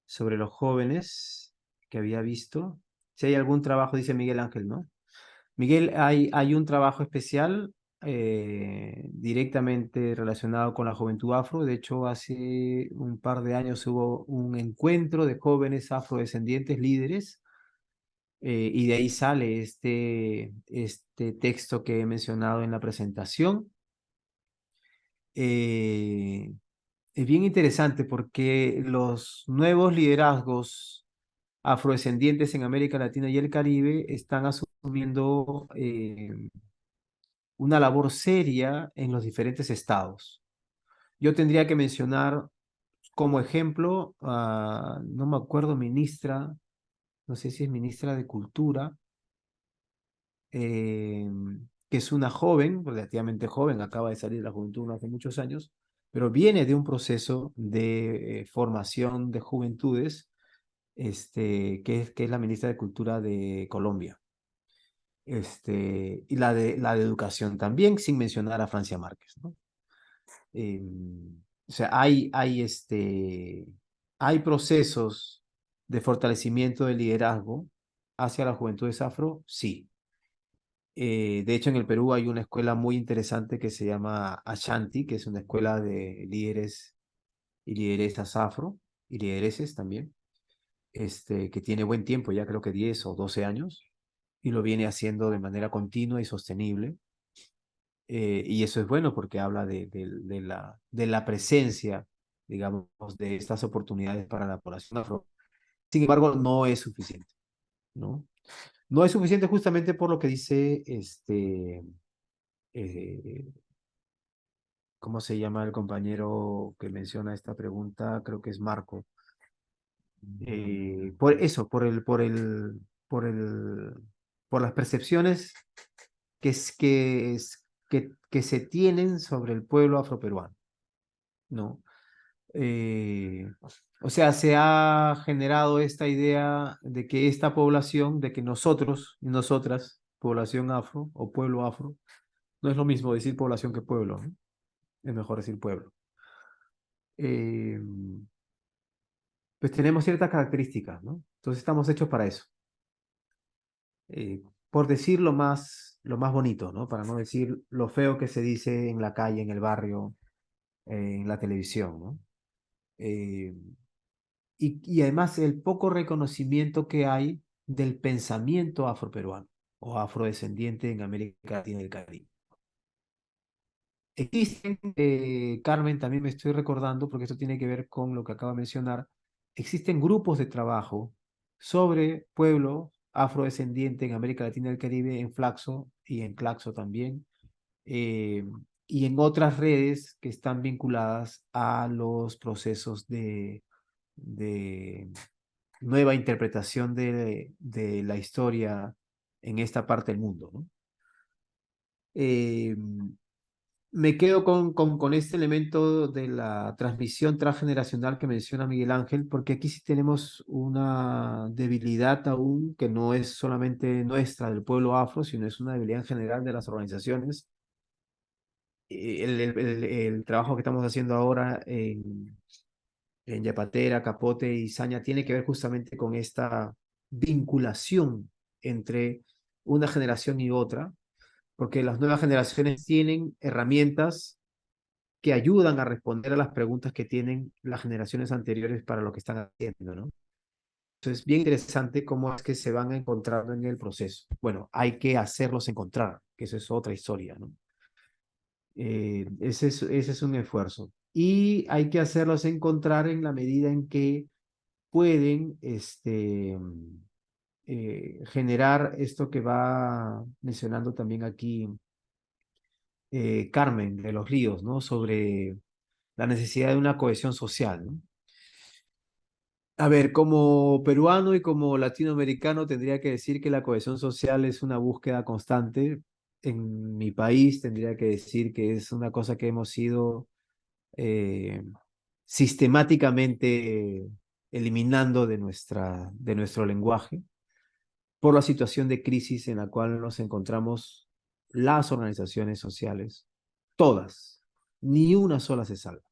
Speaker 2: sobre los jóvenes que había visto. Si hay algún trabajo, dice Miguel Ángel, ¿no? Miguel, hay un trabajo especial directamente relacionado con la juventud afro. De hecho, hace un par de años hubo un encuentro de jóvenes afrodescendientes líderes y de ahí sale este texto que he mencionado en la presentación. Es bien interesante porque los nuevos liderazgos afrodescendientes en América Latina y el Caribe están asumiendo una labor seria en los diferentes estados. Yo tendría que mencionar como ejemplo, no me acuerdo, no sé si es ministra de Cultura, eh, que es una joven, relativamente joven, acaba de salir de la juventud no hace muchos años, pero viene de un proceso de formación de juventudes, que es la ministra de Cultura de Colombia. Y la de Educación también, sin mencionar a Francia Márquez, ¿no? O sea, hay procesos de fortalecimiento del liderazgo hacia las juventudes afro, sí. De hecho, en el Perú hay una escuela muy interesante que se llama Ashanti, que es una escuela de líderes y lideresas afro, y lidereses también, que tiene buen tiempo, ya creo que 10 o 12 años, y lo viene haciendo de manera continua y sostenible. Y eso es bueno porque habla de la presencia, digamos, de estas oportunidades para la población afro. Sin embargo, no es suficiente, ¿no? No es suficiente justamente por lo que dice eh, ¿cómo se llama el compañero que menciona esta pregunta? Creo que es Marco. Por eso, por las percepciones que se tienen sobre el pueblo afroperuano, ¿no? Eh, o sea, se ha generado esta idea de que esta población, de que nosotros y nosotras, población afro o pueblo afro, no es lo mismo decir población que pueblo, ¿no? Es mejor decir pueblo. Eh, pues tenemos ciertas características, ¿no? Entonces estamos hechos para eso. Por decir lo más bonito, ¿no? Para no decir lo feo que se dice en la calle, en el barrio, en la televisión, ¿no? Eh, y además el poco reconocimiento que hay del pensamiento afroperuano o afrodescendiente en América Latina y el Caribe. Existen, Carmen, también me estoy recordando, porque esto tiene que ver con lo que acaba de mencionar, existen grupos de trabajo sobre pueblo afrodescendiente en América Latina y el Caribe, en Flaxo y en Claxo también, eh, y en otras redes que están vinculadas a los procesos de nueva interpretación de la historia en esta parte del mundo, ¿no? Eh, Me quedo con este elemento de la transmisión transgeneracional que menciona Miguel Ángel, porque aquí sí tenemos una debilidad aún que no es solamente nuestra, del pueblo afro, sino es una debilidad en general de las organizaciones. El trabajo que estamos haciendo ahora en Yapatera, Capote y Saña tiene que ver justamente con esta vinculación entre una generación y otra, porque las nuevas generaciones tienen herramientas que ayudan a responder a las preguntas que tienen las generaciones anteriores para lo que están haciendo, ¿no? Entonces, bien interesante cómo es que se van encontrando en el proceso. Bueno, hay que hacerlos encontrar, que eso es otra historia, ¿no? Ese es un esfuerzo. Y hay que hacerlos encontrar en la medida en que pueden generar esto que va mencionando también aquí Carmen de los Ríos, ¿no? Sobre la necesidad de una cohesión social, ¿no? A ver, como peruano y como latinoamericano tendría que decir que la cohesión social es una búsqueda constante. En mi país tendría que decir que es una cosa que hemos ido eh, sistemáticamente eliminando de nuestro lenguaje por la situación de crisis en la cual nos encontramos las organizaciones sociales, todas, ni una sola se salva,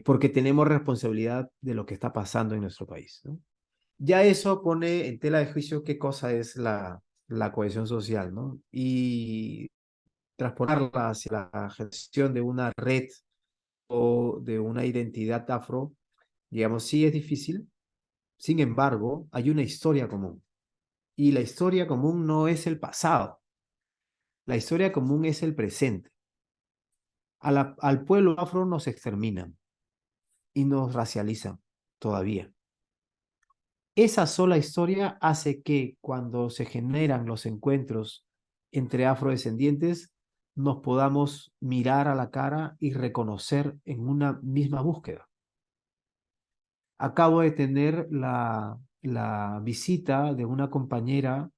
Speaker 2: porque tenemos responsabilidad de lo que está pasando en nuestro país, ¿no? Ya eso pone en tela de juicio qué cosa es la cohesión social, ¿no? Y transponerla hacia la gestión de una red o de una identidad afro, digamos, sí es difícil. Sin embargo, hay una historia común. Y la historia común no es el pasado. La historia común es el presente. Al pueblo afro nos exterminan y nos racializan todavía. Esa sola historia hace que cuando se generan los encuentros entre afrodescendientes, nos podamos mirar a la cara y reconocer en una misma búsqueda. Acabo de tener la visita de una compañera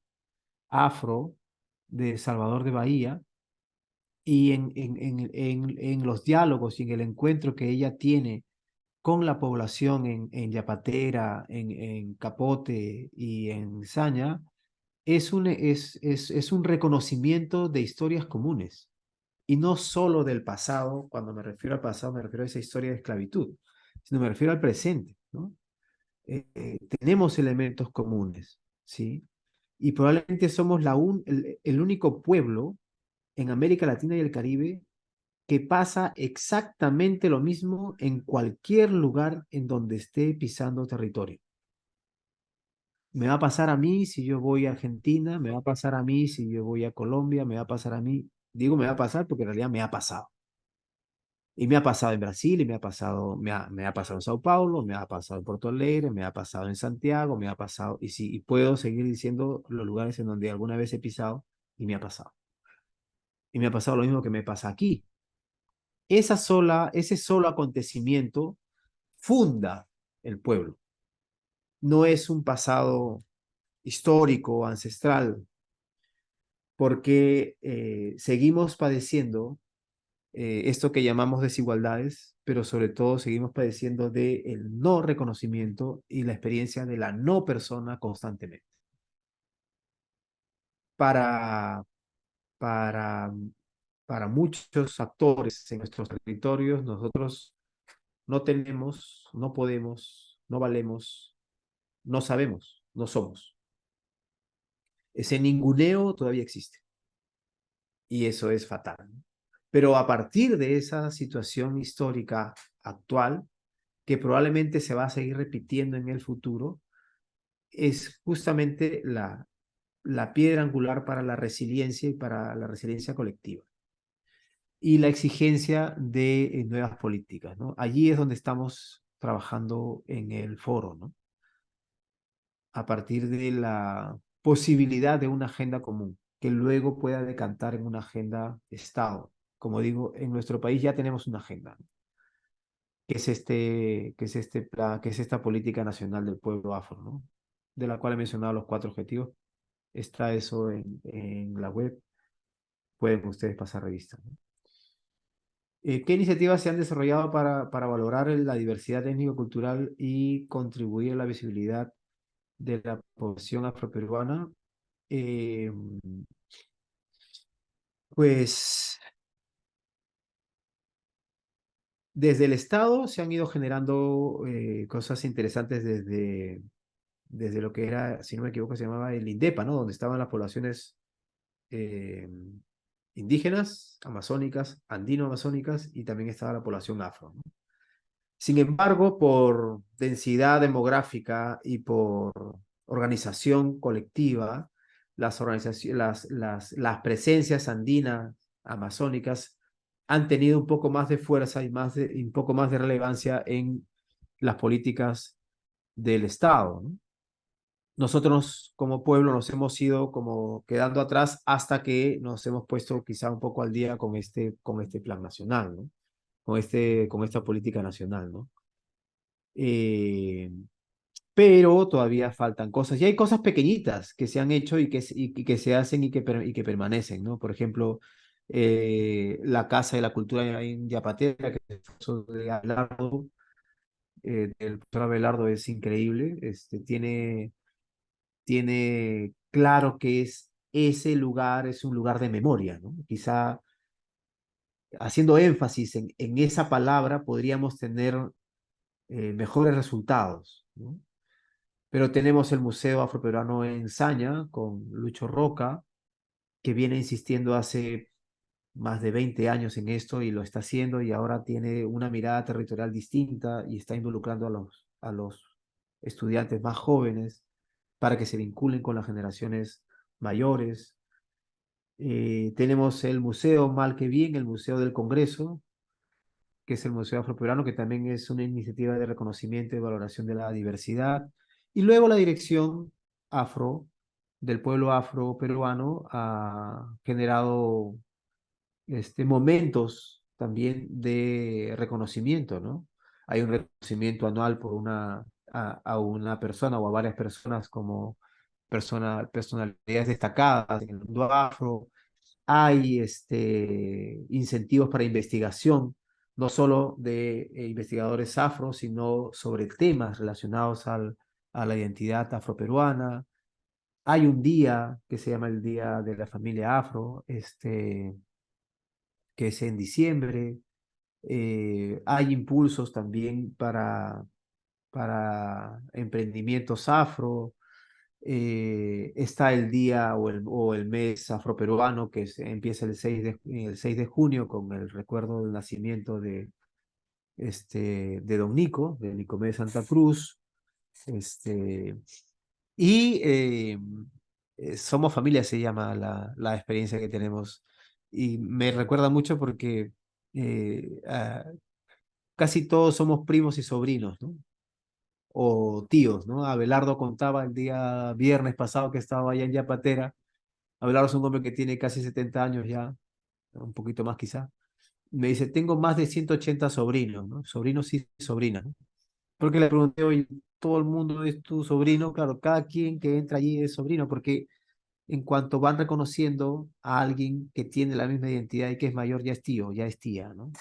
Speaker 2: afro de Salvador de Bahía y en los diálogos y en el encuentro que ella tiene con la población en Yapatera, en Capote y en Saña, es un reconocimiento de historias comunes. Y no solo del pasado, cuando me refiero al pasado, me refiero a esa historia de esclavitud, sino me refiero al presente, ¿no? Tenemos elementos comunes, ¿sí? Y probablemente somos el único pueblo en América Latina y el Caribe que pasa exactamente lo mismo en cualquier lugar en donde esté pisando territorio. Me va a pasar a mí si yo voy a Argentina, me va a pasar a mí si yo voy a Colombia, me va a pasar a mí. Digo me va a pasar porque en realidad me ha pasado. Y me ha pasado en Brasil, y me ha pasado en Sao Paulo, me ha pasado en Porto Alegre, me ha pasado en Santiago, me ha pasado, y sí, y puedo seguir diciendo los lugares en donde alguna vez he pisado y me ha pasado. Y me ha pasado lo mismo que me pasa aquí. Ese solo acontecimiento funda el pueblo. No es un pasado histórico, ancestral, porque seguimos padeciendo esto que llamamos desigualdades, pero sobre todo seguimos padeciendo del no reconocimiento y la experiencia de la no persona constantemente. Para, para, para muchos actores en nuestros territorios, nosotros no tenemos, no podemos, no valemos, no sabemos, no somos. Ese ninguneo todavía existe y eso es fatal, ¿no? Pero a partir de esa situación histórica actual, que probablemente se va a seguir repitiendo en el futuro, es justamente la piedra angular para la resiliencia y para la resiliencia colectiva. Y la exigencia de nuevas políticas, ¿no? Allí es donde estamos trabajando en el foro, ¿no? A partir de la posibilidad de una agenda común, que luego pueda decantar en una agenda Estado. Como digo, en nuestro país ya tenemos una agenda, ¿no? que es esta política nacional del pueblo afro, ¿no? De la cual he mencionado los 4 objetivos. Está eso en la web. Pueden ustedes pasar revista, ¿no? ¿Qué iniciativas se han desarrollado para valorar la diversidad étnico-cultural y contribuir a la visibilidad de la población afroperuana? Eh, pues desde el Estado se han ido generando cosas interesantes desde lo que era, si no me equivoco, se llamaba el INDEPA, ¿no? Donde estaban las poblaciones eh, indígenas, amazónicas, andino-amazónicas, y también estaba la población afro, ¿no? Sin embargo, por densidad demográfica y por organización colectiva, las presencias andinas, amazónicas, han tenido un poco más de fuerza y un poco más de relevancia en las políticas del Estado, ¿no? Nosotros como pueblo nos hemos ido como quedando atrás hasta que nos hemos puesto quizá un poco al día con este plan nacional, ¿no? Con esta política nacional, ¿no? Eh, pero todavía faltan cosas. Y hay cosas pequeñitas que se han hecho y que se hacen y que permanecen, ¿no? Por ejemplo, la Casa de la Cultura en Yapatera, que es el de Abelardo, el profesor Abelardo es increíble, tiene claro que ese lugar es un lugar de memoria, ¿no? Quizá haciendo énfasis en esa palabra podríamos tener mejores resultados, ¿no? Pero tenemos el Museo Afroperuano en Saña con Lucho Roca, que viene insistiendo hace más de 20 años en esto y lo está haciendo y ahora tiene una mirada territorial distinta y está involucrando a los estudiantes más jóvenes para que se vinculen con las generaciones mayores. Tenemos el Museo Mal que Bien, el Museo del Congreso, que es el Museo Afroperuano, que también es una iniciativa de reconocimiento y valoración de la diversidad. Y luego la Dirección Afro del pueblo afroperuano ha generado momentos también de reconocimiento, ¿no? Hay un reconocimiento anual a una persona o a varias personas como personalidades destacadas en el mundo afro. Hay incentivos para investigación, no solo de investigadores afro, sino sobre temas relacionados a la identidad afroperuana. Hay un día que se llama el Día de la Familia Afro, que es en diciembre. Hay impulsos también para emprendimientos afro. Está el día o el mes afroperuano empieza el 6 de junio con el recuerdo del nacimiento de Don Nico, de Nicomé Santa Cruz. Este, y Somos Familia se llama la experiencia que tenemos. Y me recuerda mucho porque casi todos somos primos y sobrinos, ¿no? O tíos, ¿no? Abelardo contaba el día viernes pasado que estaba allá en Yapatera. Abelardo es un hombre que tiene casi 70 años ya, un poquito más quizá. Me dice, tengo más de 180 sobrinos, ¿no? Sobrinos y sobrinas, ¿no? Porque le pregunté, oye, todo el mundo es tu sobrino, claro, cada quien que entra allí es sobrino, porque en cuanto van reconociendo a alguien que tiene la misma identidad y que es mayor, ya es tío, ya es tía, ¿no?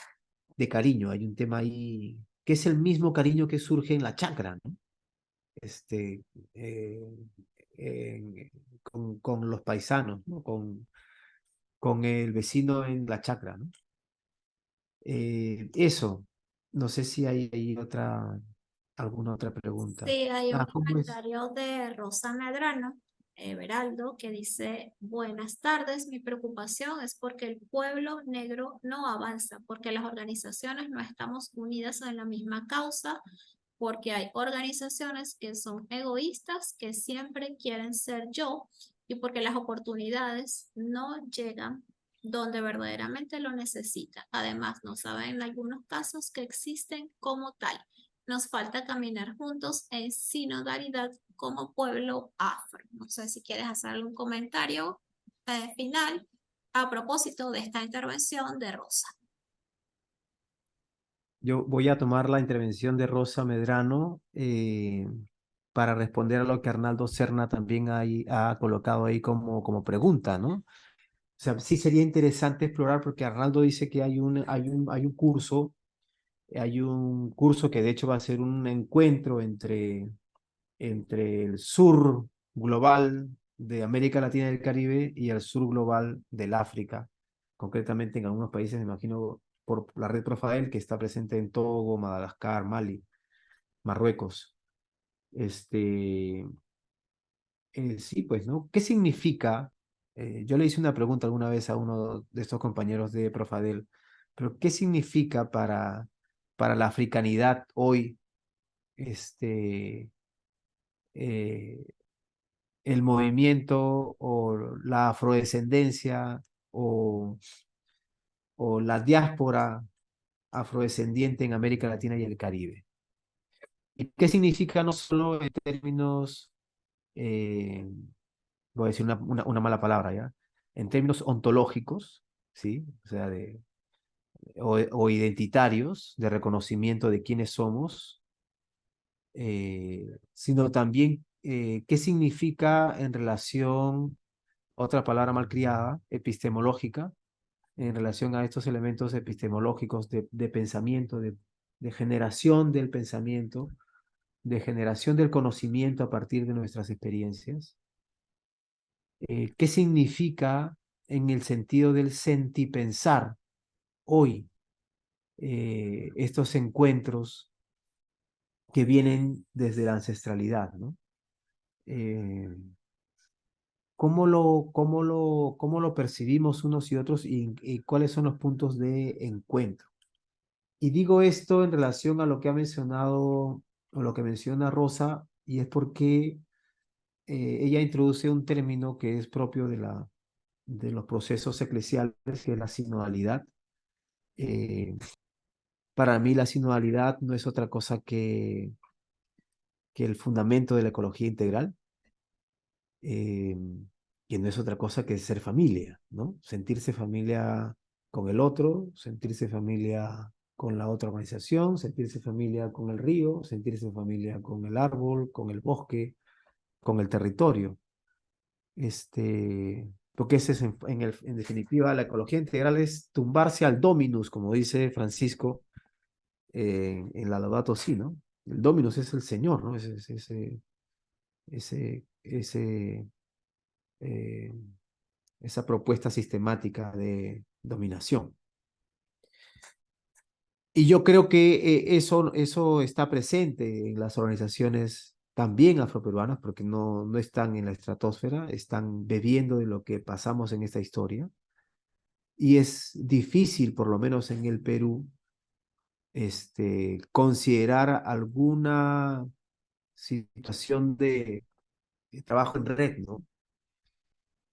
Speaker 2: De cariño, hay un tema ahí que es el mismo cariño que surge en la chacra, ¿no? Este, eh, con los paisanos, ¿no? Con el vecino en la chacra, ¿no? Eso, no sé si hay alguna otra pregunta.
Speaker 1: Sí, hay un
Speaker 2: ¿Cómo es?
Speaker 1: comentario de Rosa Medrano, Everaldo, que dice, buenas tardes, mi preocupación es porque el pueblo negro no avanza, porque las organizaciones no estamos unidas en la misma causa, porque hay organizaciones que son egoístas, que siempre quieren ser yo, y porque las oportunidades no llegan donde verdaderamente lo necesitan. Además, no saben en algunos casos que existen como tal. Nos falta caminar juntos en sinodalidad como pueblo afro. No sé si quieres hacer algún comentario final a propósito de esta intervención de Rosa.
Speaker 2: Yo voy a tomar la intervención de Rosa Medrano para responder a lo que Arnaldo Serna también ha colocado ahí como pregunta, ¿no? O sea, sí sería interesante explorar porque Arnaldo dice que hay un curso que de hecho va a ser un encuentro entre el sur global de América Latina y el Caribe y el sur global del África, concretamente en algunos países, me imagino, por la red Profael, que está presente en Togo, Madagascar, Mali, Marruecos. Este, sí, pues, ¿no? ¿Qué significa? Yo le hice una pregunta alguna vez a uno de estos compañeros de Profadel, pero ¿qué significa para la africanidad hoy eh, el movimiento o la afrodescendencia o, o la diáspora afrodescendiente en América Latina y el Caribe? ¿Y qué significa no solo en términos, eh, voy a decir una mala palabra ya, en términos ontológicos, ¿sí? O sea, o identitarios, de reconocimiento de quiénes somos, sino también qué significa en relación, otra palabra malcriada, epistemológica, en relación a estos elementos epistemológicos de pensamiento, de generación del pensamiento, de generación del conocimiento a partir de nuestras experiencias. ¿Qué significa en el sentido del sentipensar hoy estos encuentros que vienen desde la ancestralidad, ¿no? Eh, cómo lo percibimos unos y otros y cuáles son los puntos de encuentro? Y digo esto en relación a lo que ha mencionado o lo que menciona Rosa, y es porque ella introduce un término que es propio de los procesos eclesiales, que es la sinodalidad. Eh, para mí la sinodalidad no es otra cosa que el fundamento de la ecología integral, eh, que no es otra cosa que ser familia, ¿no? Sentirse familia con el otro, sentirse familia con la otra organización, sentirse familia con el río, sentirse familia con el árbol, con el bosque, con el territorio. Porque ese es en definitiva la ecología integral es tumbarse al dominus, como dice Francisco en la Laudato Si, ¿no? El dominus es el Señor, ¿no? Ese, ese, eh, esa propuesta sistemática de dominación. Y yo creo que eso está presente en las organizaciones también afroperuanas, porque no están en la estratosfera, están bebiendo de lo que pasamos en esta historia. Y es difícil, por lo menos en el Perú, considerar alguna situación de trabajo en red, ¿no?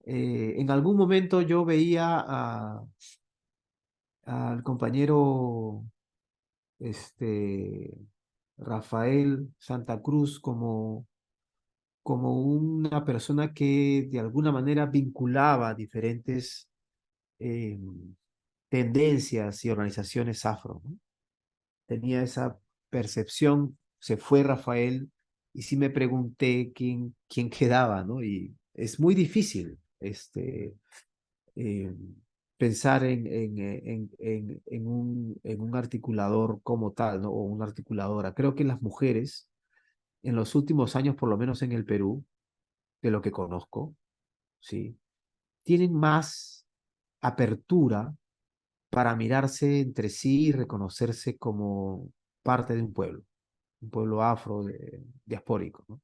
Speaker 2: En algún momento yo veía al compañero este, Rafael Santa Cruz como una persona que de alguna manera vinculaba diferentes eh, tendencias y organizaciones afro, ¿no? Tenía esa percepción, se fue Rafael y sí me pregunté quién quedaba, ¿no? Y es muy difícil eh, pensar en un articulador como tal, ¿no? O una articuladora. Creo que las mujeres, en los últimos años, por lo menos en el Perú, de lo que conozco, ¿sí? Tienen más apertura para mirarse entre sí y reconocerse como parte de un pueblo afro diaspórico, ¿no?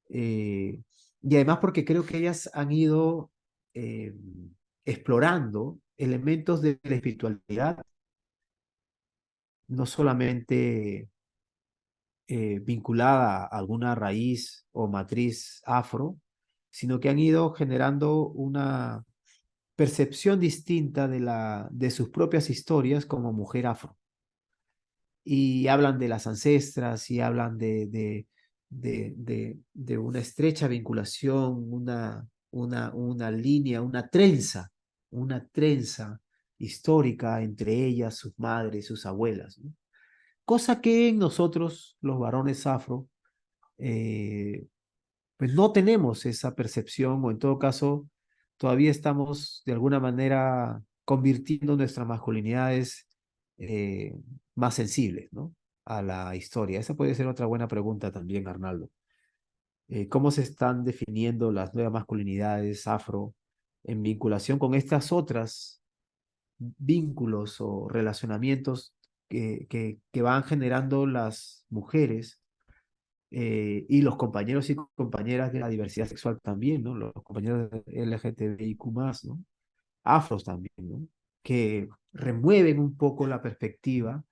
Speaker 2: Y además porque creo que ellas han ido eh, explorando elementos de la espiritualidad, no solamente vinculada a alguna raíz o matriz afro, sino que han ido generando una percepción distinta de sus propias historias como mujer afro. Y hablan de las ancestras y hablan de una estrecha vinculación, una línea, una trenza histórica entre ellas, sus madres, sus abuelas, ¿no? Cosa que nosotros, los varones afro, eh, pues no tenemos esa percepción, o en todo caso, todavía estamos de alguna manera convirtiendo nuestras masculinidades eh, más sensibles, ¿no? A la historia. Esa puede ser otra buena pregunta también, Arnaldo. ¿Cómo se están definiendo las nuevas masculinidades afro en vinculación con estas otras vínculos o relacionamientos que van generando las mujeres y los compañeros y compañeras de la diversidad sexual también, ¿no? Los compañeros LGTBIQ+, ¿no? Afros también, ¿no? Que remueven un poco la perspectiva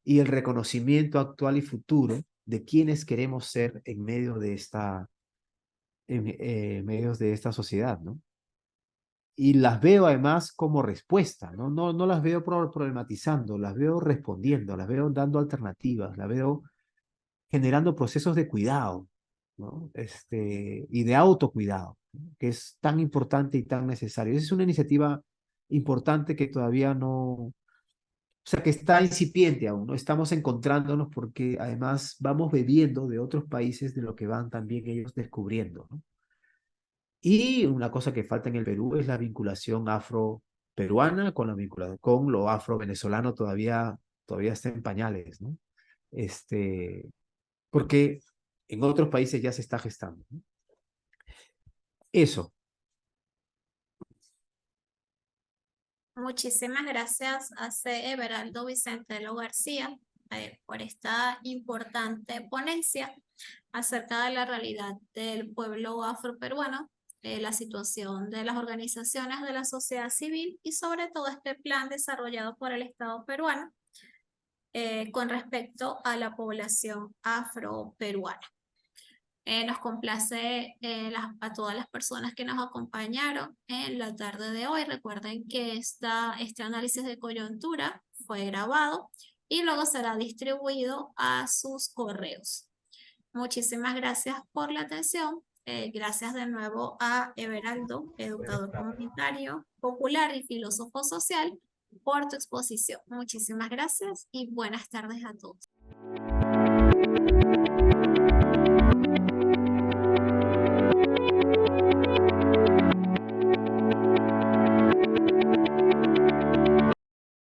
Speaker 2: y el reconocimiento actual y futuro de quiénes queremos ser en medio de medios de esta sociedad, ¿no? Y las veo además como respuesta, ¿no? No las veo problematizando, las veo respondiendo, las veo dando alternativas, las veo generando procesos de cuidado, ¿no? Y de autocuidado, ¿no? Que es tan importante y tan necesario. Esa es una iniciativa importante que todavía no, o sea, que está incipiente aún, ¿no? Estamos encontrándonos porque además vamos bebiendo de otros países de lo que van también ellos descubriendo, ¿no? Y una cosa que falta en el Perú es la vinculación afro-peruana con con lo afro-venezolano todavía está en pañales, ¿no? Porque en otros países ya se está gestando, ¿no? Eso.
Speaker 1: Muchísimas gracias a C. Everaldo Vicentelo García por esta importante ponencia acerca de la realidad del pueblo afroperuano, la situación de las organizaciones de la sociedad civil y sobre todo este plan desarrollado por el Estado peruano con respecto a la población afroperuana. Nos complace a todas las personas que nos acompañaron en la tarde de hoy. Recuerden que este análisis de coyuntura fue grabado y luego será distribuido a sus correos. Muchísimas gracias por la atención. Gracias de nuevo a Everaldo, educador comunitario, popular y filósofo social, por tu exposición. Muchísimas gracias y buenas tardes a todos.